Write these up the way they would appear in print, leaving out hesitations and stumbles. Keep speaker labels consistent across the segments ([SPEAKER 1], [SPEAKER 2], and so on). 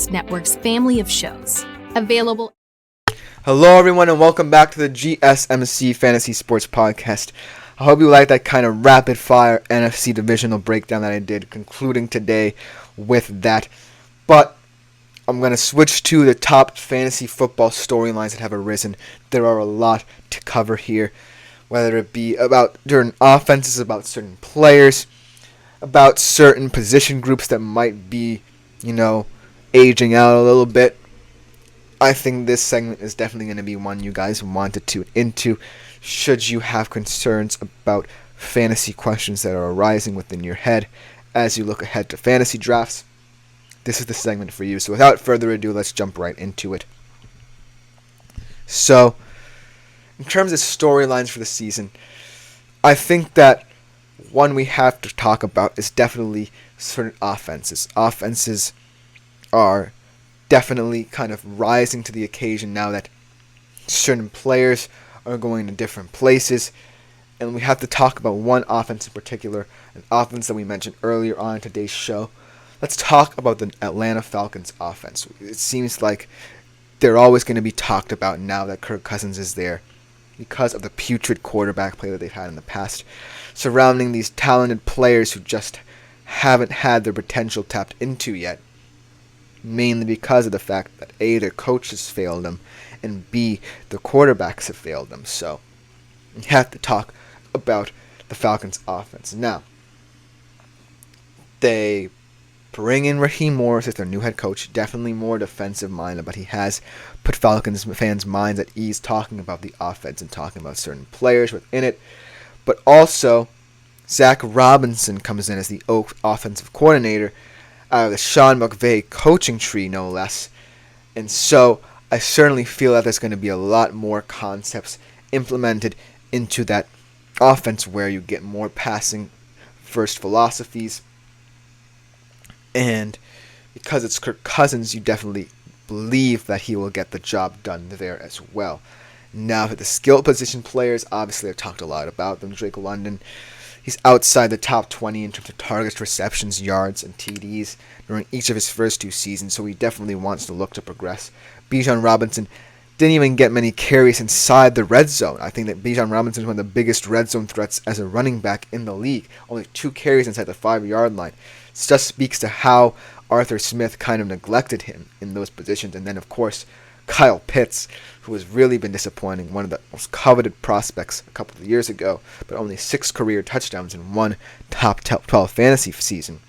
[SPEAKER 1] Network's family of shows. Available.
[SPEAKER 2] Hello, everyone, and welcome back to the GSMC Fantasy Sports Podcast. I hope you like that kind of rapid-fire NFC divisional breakdown that I did, concluding today with that. But I'm going to switch to the top fantasy football storylines that have arisen. There are a lot to cover here, whether it be about certain offenses, about certain players, about certain position groups that might be, aging out a little bit. I think this segment is definitely going to be one you guys want to tune into should you have concerns about fantasy questions that are arising within your head as you look ahead to fantasy drafts. This is the segment for you. So without further ado, let's jump right into it. So, in terms of storylines for the season, I think that one we have to talk about is definitely certain offenses. Offenses are definitely kind of rising to the occasion now that certain players are going to different places. And we have to talk about one offense in particular, an offense that we mentioned earlier on in today's show. Let's talk about the Atlanta Falcons offense. It seems like they're always going to be talked about now that Kirk Cousins is there because of the putrid quarterback play that they've had in the past, surrounding these talented players who just haven't had their potential tapped into yet. Mainly because of the fact that A, their coaches failed them, and B, the quarterbacks have failed them. So, you have to talk about the Falcons' offense. Now, they bring in Raheem Morris as their new head coach, definitely more defensive-minded, but he has put Falcons fans' minds at ease talking about the offense and talking about certain players within it. But also, Zach Robinson comes in as the offensive coordinator, out of the Sean McVay coaching tree, no less. And so I certainly feel that there's going to be a lot more concepts implemented into that offense where you get more passing first philosophies. And because it's Kirk Cousins, you definitely believe that he will get the job done there as well. Now, for the skill position players, obviously I've talked a lot about them. Drake London, he's outside the top 20 in terms of targets, receptions, yards, and TDs during each of his first two seasons, so he definitely wants to look to progress. Bijan Robinson didn't even get many carries inside the red zone. I think that Bijan Robinson is one of the biggest red zone threats as a running back in the league. Only 2 carries inside the 5-yard line. This just speaks to how Arthur Smith kind of neglected him in those positions. And then, of course, Kyle Pitts, who has really been disappointing, one of the most coveted prospects a couple of years ago, but only 6 career touchdowns in one top 12 fantasy season.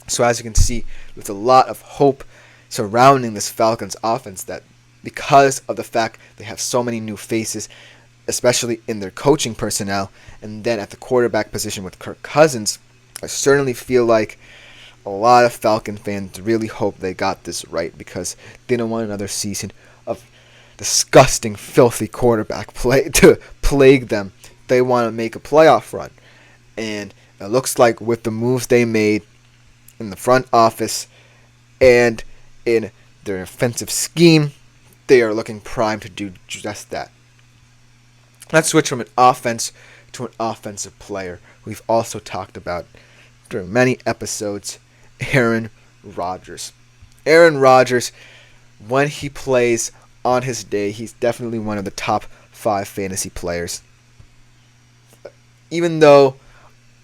[SPEAKER 2] So as you can see, there's a lot of hope surrounding this Falcons offense that because of the fact they have so many new faces, especially in their coaching personnel, and then at the quarterback position with Kirk Cousins, I certainly feel like a lot of Falcon fans really hope they got this right because they don't want another season of disgusting, filthy quarterback play to plague them. They want to make a playoff run. And it looks like with the moves they made in the front office and in their offensive scheme, they are looking primed to do just that. Let's switch from an offense to an offensive player we've also talked about during many episodes, Aaron Rodgers. Aaron Rodgers, when he plays on his day, he's definitely one of the top 5 fantasy players. Even though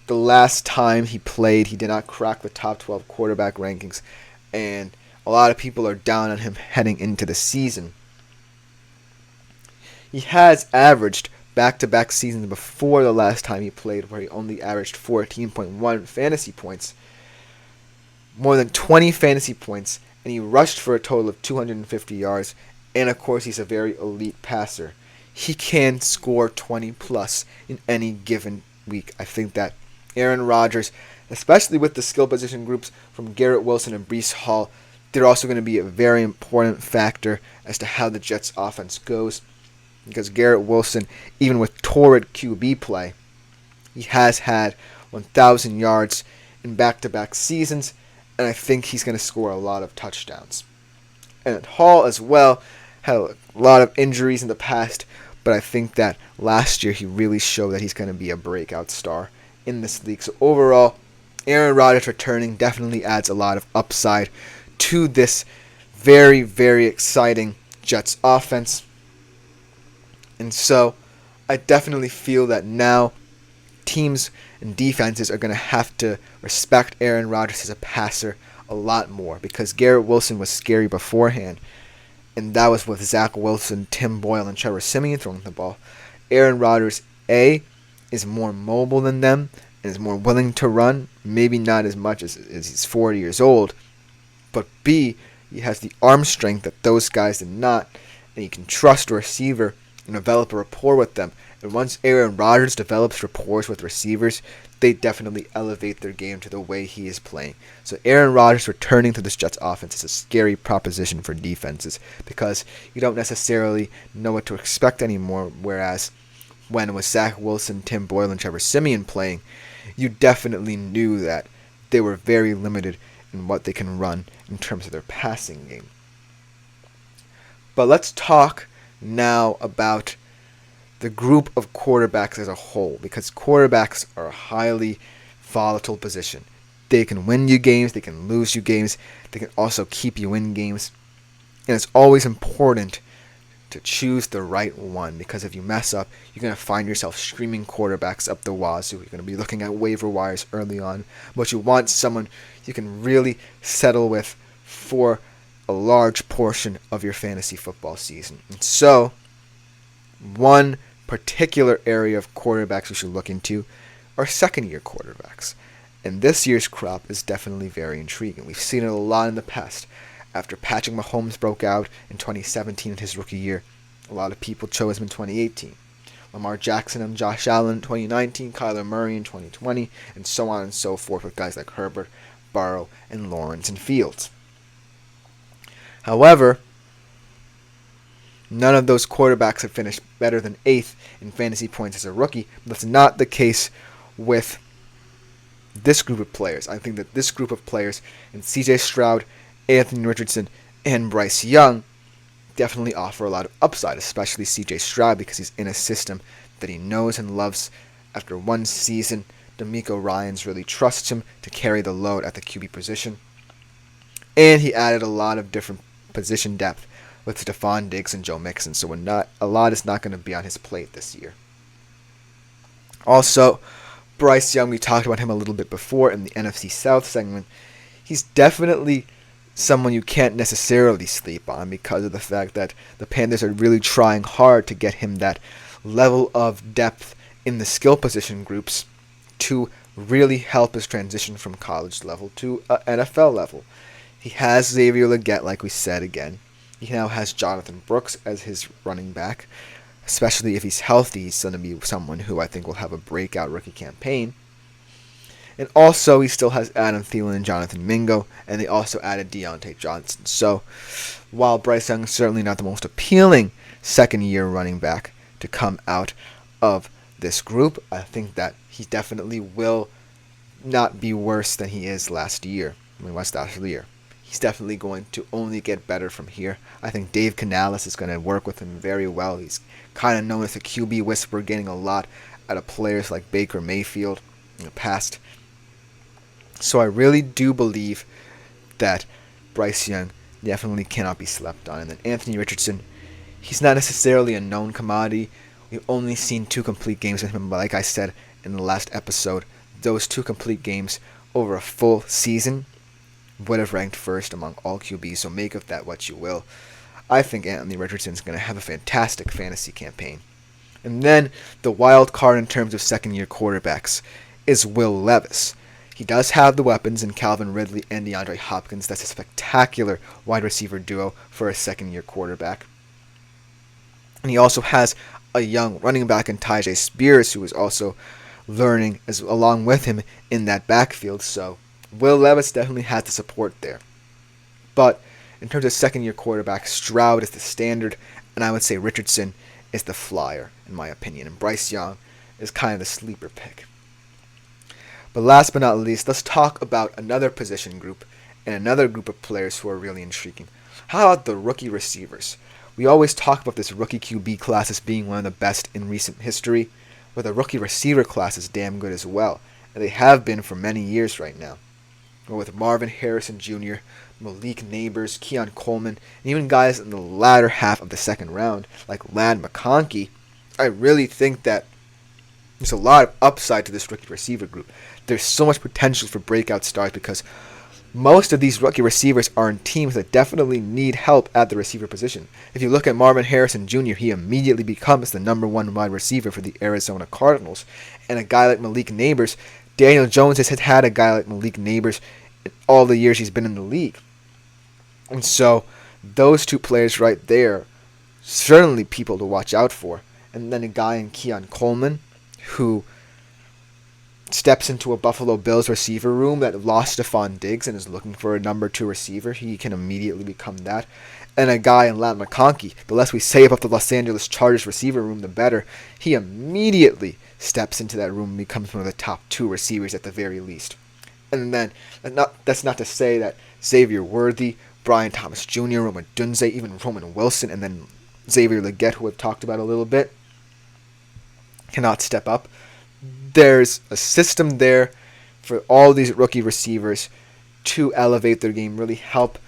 [SPEAKER 2] the last time he played, he did not crack the top 12 quarterback rankings, and a lot of people are down on him heading into the season. He has averaged back-to-back seasons before the last time he played, where he only averaged 14.1 fantasy points, more than 20 fantasy points, and he rushed for a total of 250 yards, and of course he's a very elite passer. He can score 20 plus in any given week. I think that Aaron Rodgers, especially with the skill position groups from Garrett Wilson and Breece Hall, they're also going to be a very important factor as to how the Jets offense goes. Because Garrett Wilson, even with torrid QB play, he has had 1,000 yards in back-to-back seasons, and I think he's going to score a lot of touchdowns. And Hall as well had a lot of injuries in the past, but I think that last year he really showed that he's going to be a breakout star in this league. So overall, Aaron Rodgers returning definitely adds a lot of upside to this very, very exciting Jets offense. And so I definitely feel that now teams and defenses are going to have to respect Aaron Rodgers as a passer a lot more, because Garrett Wilson was scary beforehand, and that was with Zach Wilson, Tim Boyle, and Trevor Siemian throwing the ball. Aaron Rodgers, A, is more mobile than them and is more willing to run, maybe not as much as he's 40 years old, but B, he has the arm strength that those guys did not, and he can trust a receiver and develop a rapport with them. And once Aaron Rodgers develops rapport with receivers, they definitely elevate their game to the way he is playing. So Aaron Rodgers returning to this Jets offense is a scary proposition for defenses, because you don't necessarily know what to expect anymore, whereas when with Zach Wilson, Tim Boyle, and Trevor Siemian playing, you definitely knew that they were very limited in what they can run in terms of their passing game. But let's talk now about the group of quarterbacks as a whole, because quarterbacks are a highly volatile position. They can win you games, they can lose you games, they can also keep you in games. And it's always important to choose the right one, because if you mess up, you're going to find yourself screaming quarterbacks up the wazoo. You're going to be looking at waiver wires early on, but you want someone you can really settle with for a large portion of your fantasy football season. And so, one particular area of quarterbacks we should look into are second-year quarterbacks. And this year's crop is definitely very intriguing. We've seen it a lot in the past. After Patrick Mahomes broke out in 2017 in his rookie year, a lot of people chose him in 2018. Lamar Jackson and Josh Allen in 2019, Kyler Murray in 2020, and so on and so forth with guys like Herbert, Burrow, and Lawrence and Fields. However, none of those quarterbacks have finished better than 8th in fantasy points as a rookie. But that's not the case with this group of players. I think that this group of players, and CJ Stroud, Anthony Richardson, and Bryce Young, definitely offer a lot of upside, especially CJ Stroud, because he's in a system that he knows and loves. After one season, DeMeco Ryans really trusts him to carry the load at the QB position. And he added a lot of different position depth with Stephon Diggs and Joe Mixon, so a lot is not going to be on his plate this year. Also, Bryce Young, we talked about him a little bit before in the NFC South segment. He's definitely someone you can't necessarily sleep on, because of the fact that the Panthers are really trying hard to get him that level of depth in the skill position groups to really help his transition from college level to NFL level. He has Xavier Legette, like we said again. He now has Jonathan Brooks as his running back. Especially if he's healthy, he's going to be someone who I think will have a breakout rookie campaign. And also, he still has Adam Thielen and Jonathan Mingo, and they also added Deontay Johnson. So, while Bryce Young is certainly not the most appealing second-year running back to come out of this group, I think that he definitely will not be worse than he is last year. He's definitely going to only get better from here. I think Dave Canales is going to work with him very well. He's kind of known as a QB whisperer, getting a lot out of players like Baker Mayfield in the past. So I really do believe that Bryce Young definitely cannot be slept on. And then Anthony Richardson, he's not necessarily a known commodity. We've only seen 2 complete games with him, but like I said in the last episode, those 2 complete games over a full season would have ranked first among all QBs, so make of that what you will. I think Anthony Richardson's going to have a fantastic fantasy campaign. And then the wild card in terms of second-year quarterbacks is Will Levis. He does have the weapons in Calvin Ridley and DeAndre Hopkins. That's a spectacular wide receiver duo for a second-year quarterback. And he also has a young running back in Tyjae Spears, who is also learning along with him in that backfield, so Will Levis definitely has the support there. But in terms of second-year quarterback, Stroud is the standard, and I would say Richardson is the flyer, in my opinion. And Bryce Young is kind of the sleeper pick. But last but not least, let's talk about another position group and another group of players who are really intriguing. How about the rookie receivers? We always talk about this rookie QB class as being one of the best in recent history, but the rookie receiver class is damn good as well, and they have been for many years right now. With Marvin Harrison Jr., Malik Neighbors, Keon Coleman, and even guys in the latter half of the second round, like Ladd McConkey, I really think that there's a lot of upside to this rookie receiver group. There's so much potential for breakout stars because most of these rookie receivers are in teams that definitely need help at the receiver position. If you look at Marvin Harrison Jr., he immediately becomes the number one wide receiver for the Arizona Cardinals. And a guy like Malik Neighbors, Daniel Jones has had a guy like Malik Neighbors in all the years he's been in the league. And so those two players right there, certainly people to watch out for. And then a guy in Keon Coleman, who steps into a Buffalo Bills receiver room that lost Stephon Diggs and is looking for a number 2 receiver. He can immediately become that. And a guy in Ladd McConkey, the less we say about the Los Angeles Chargers receiver room, the better. He immediately steps into that room and becomes one of the top 2 receivers at the very least. And then, that's not to say that Xavier Worthy, Brian Thomas Jr., Roman Dunze, even Roman Wilson, and then Xavier Legette, who we've talked about a little bit, cannot step up. There's a system there for all these rookie receivers to elevate their game, really help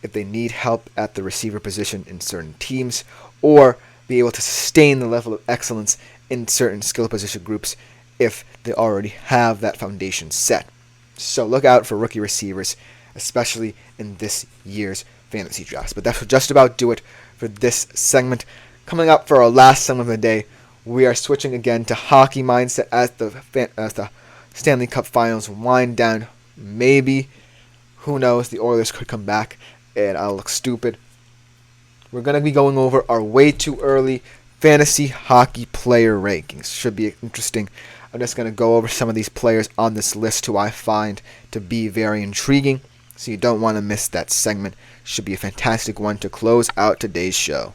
[SPEAKER 2] if they need help at the receiver position in certain teams, or be able to sustain the level of excellence in certain skill position groups if they already have that foundation set. So look out for rookie receivers, especially in this year's fantasy drafts. But that will just about do it for this segment. Coming up for our last segment of the day, we are switching again to hockey mindset as the Stanley Cup Finals wind down. Maybe, who knows, the Oilers could come back and I'll look stupid. We're going to be going over our way too early fantasy hockey player rankings. Should be interesting. I'm just going to go over some of these players on this list who I find to be very intriguing. So you don't want to miss that segment. Should be a fantastic one to close out today's show.